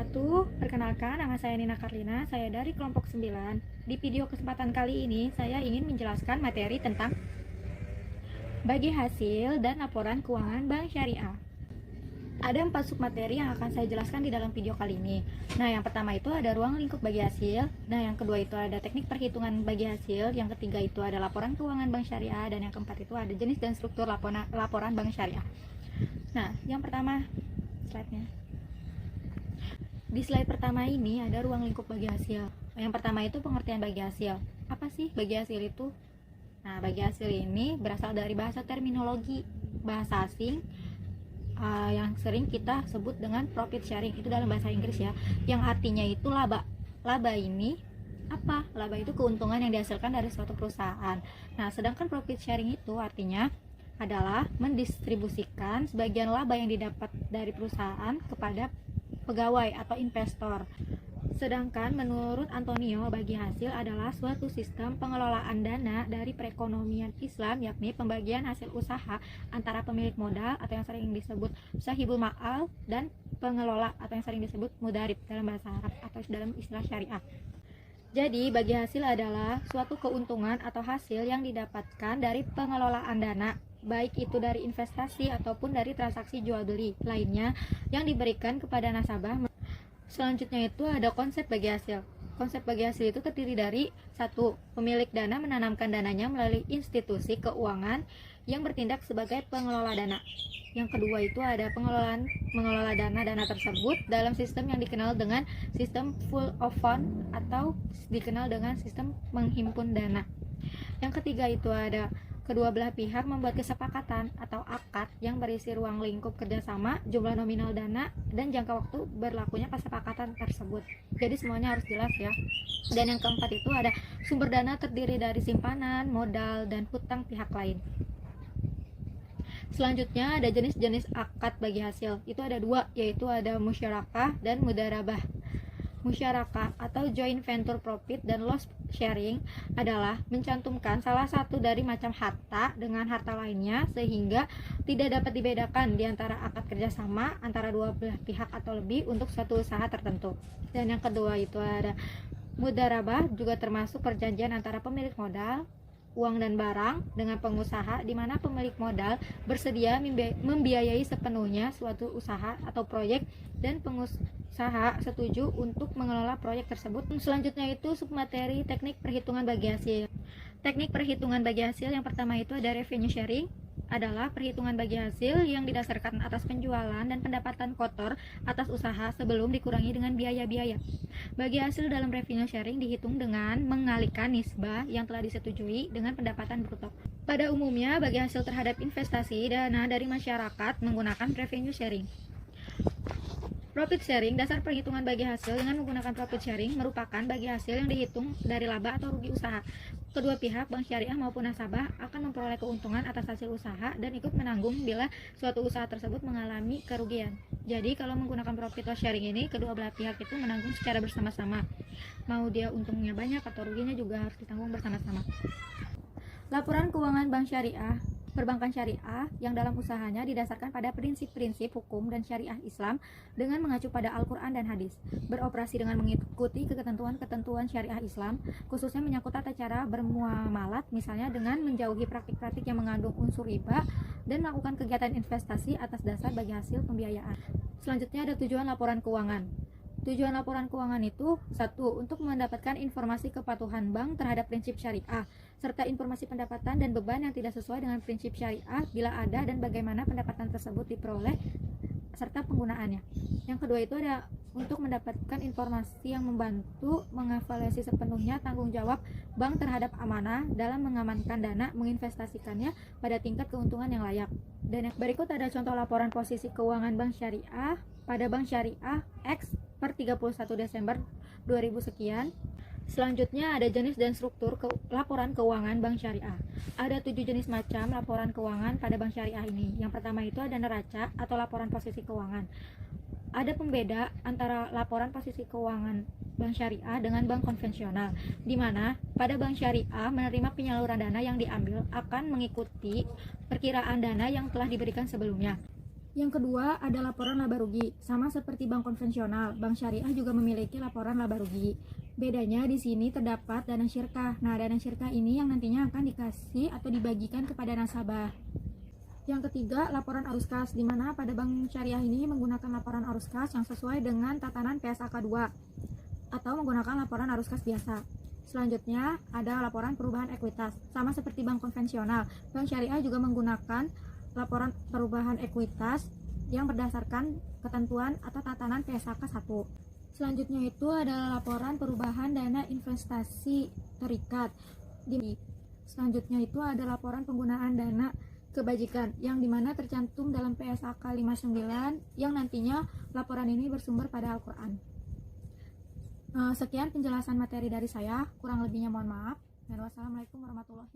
wabarakatuh. Perkenalkan, nama saya Nina Karlina, saya dari kelompok 9. Di video kesempatan kali ini, saya ingin menjelaskan materi tentang bagi hasil dan laporan keuangan bank syariah. Ada 4 submateri yang akan saya jelaskan di dalam video kali ini. Nah, yang pertama itu ada ruang lingkup bagi hasil. Nah, yang kedua itu ada teknik perhitungan bagi hasil. Yang ketiga itu ada laporan keuangan bank syariah. Dan yang keempat itu ada jenis dan struktur laporan bank syariah. Nah, yang pertama, slide-nya. Di slide pertama ini ada ruang lingkup bagi hasil. Yang pertama itu pengertian bagi hasil. Apa sih bagi hasil itu? Nah, bagi hasil ini berasal dari bahasa terminologi bahasa asing yang sering kita sebut dengan profit sharing. Itu dalam bahasa Inggris ya, yang artinya itu laba. Laba ini apa? Laba itu keuntungan yang dihasilkan dari suatu perusahaan. Nah, sedangkan profit sharing itu artinya adalah mendistribusikan sebagian laba yang didapat dari perusahaan kepada pegawai atau investor. Sedangkan menurut Antonio, bagi hasil adalah suatu sistem pengelolaan dana dari perekonomian Islam, yakni pembagian hasil usaha antara pemilik modal atau yang sering disebut sahibul ma'al dan pengelola atau yang sering disebut mudarib dalam bahasa Arab atau dalam istilah syariah. Jadi, bagi hasil adalah suatu keuntungan atau hasil yang didapatkan dari pengelolaan dana, baik itu dari investasi ataupun dari transaksi jual beli lainnya yang diberikan kepada nasabah. Selanjutnya itu ada konsep bagi hasil. Konsep bagi hasil itu terdiri dari 1. Pemilik dana menanamkan dananya melalui institusi keuangan yang bertindak sebagai pengelola dana. Yang kedua itu ada mengelola dana tersebut dalam sistem yang dikenal dengan sistem full of fund atau dikenal dengan sistem menghimpun dana. Yang ketiga itu ada kedua belah pihak membuat kesepakatan atau akad yang berisi ruang lingkup kerjasama, jumlah nominal dana, dan jangka waktu berlakunya kesepakatan tersebut. Jadi semuanya harus jelas ya. Dan yang keempat itu ada sumber dana terdiri dari simpanan, modal, dan hutang pihak lain. Selanjutnya ada jenis-jenis akad bagi hasil. Itu ada 2, yaitu ada musyarakah dan mudarabah. Musyarakah atau joint venture profit dan loss sharing adalah mencantumkan salah satu dari macam harta dengan harta lainnya sehingga tidak dapat dibedakan di antara akad kerjasama antara dua belah pihak atau lebih untuk suatu usaha tertentu. Dan yang kedua itu ada mudarabah, juga termasuk perjanjian antara pemilik modal, uang dan barang dengan pengusaha, di mana pemilik modal bersedia membiayai sepenuhnya suatu usaha atau proyek dan pengusaha setuju untuk mengelola proyek tersebut. Selanjutnya itu submateri teknik perhitungan bagi hasil. Teknik perhitungan bagi hasil yang pertama itu ada revenue sharing, adalah perhitungan bagi hasil yang didasarkan atas penjualan dan pendapatan kotor atas usaha sebelum dikurangi dengan biaya-biaya. Bagi hasil dalam revenue sharing dihitung dengan mengalihkan nisbah yang telah disetujui dengan pendapatan bruto. Pada umumnya, bagi hasil terhadap investasi dana dari masyarakat menggunakan revenue sharing. Profit sharing, dasar perhitungan bagi hasil dengan menggunakan profit sharing merupakan bagi hasil yang dihitung dari laba atau rugi usaha. Kedua pihak, bank syariah maupun nasabah, akan memperoleh keuntungan atas hasil usaha dan ikut menanggung bila suatu usaha tersebut mengalami kerugian. Jadi, kalau menggunakan profit sharing ini, kedua belah pihak itu menanggung secara bersama-sama. Mau dia untungnya banyak atau ruginya juga harus ditanggung bersama-sama. Laporan keuangan bank syariah. Perbankan syariah yang dalam usahanya didasarkan pada prinsip-prinsip hukum dan syariah Islam dengan mengacu pada Al-Quran dan hadis, beroperasi dengan mengikuti ketentuan-ketentuan syariah Islam, khususnya menyangkut tata cara bermuamalat, misalnya dengan menjauhi praktik-praktik yang mengandung unsur riba dan melakukan kegiatan investasi atas dasar bagi hasil pembiayaan. Selanjutnya ada tujuan laporan keuangan. Tujuan laporan keuangan itu 1. Untuk mendapatkan informasi kepatuhan bank terhadap prinsip syariah, serta informasi pendapatan dan beban yang tidak sesuai dengan prinsip syariah bila ada dan bagaimana pendapatan tersebut diperoleh, serta penggunaannya. Yang kedua itu ada untuk mendapatkan informasi yang membantu mengevaluasi sepenuhnya tanggung jawab bank terhadap amanah dalam mengamankan dana, menginvestasikannya pada tingkat keuntungan yang layak. Dan yang berikut ada contoh laporan posisi keuangan bank syariah pada bank syariah X per 31 Desember 2000 sekian. Selanjutnya ada jenis dan struktur laporan keuangan bank syariah. Ada 7 jenis macam laporan keuangan pada bank syariah ini. Yang pertama itu ada neraca atau laporan posisi keuangan. Ada pembeda antara laporan posisi keuangan bank syariah dengan bank konvensional, di mana pada bank syariah menerima penyaluran dana yang diambil akan mengikuti perkiraan dana yang telah diberikan sebelumnya. Yang kedua ada laporan laba rugi. Sama seperti bank konvensional, bank syariah juga memiliki laporan laba rugi. Bedanya di sini terdapat dana syirkah. Nah, dana syirkah ini yang nantinya akan dikasih atau dibagikan kepada nasabah. Yang ketiga, laporan arus kas, di mana pada bank syariah ini menggunakan laporan arus kas yang sesuai dengan tatanan PSAK 2 atau menggunakan laporan arus kas biasa. Selanjutnya, ada laporan perubahan ekuitas. Sama seperti bank konvensional, bank syariah juga menggunakan laporan perubahan ekuitas yang berdasarkan ketentuan atau tatanan PSAK 1. Selanjutnya itu adalah laporan perubahan dana investasi terikat. Selanjutnya itu ada laporan penggunaan dana kebajikan yang dimana tercantum dalam PSAK 59 yang nantinya laporan ini bersumber pada Al-Quran. Sekian penjelasan materi dari saya, kurang lebihnya mohon maaf, dan wassalamualaikum warahmatullahi wabarakatuh.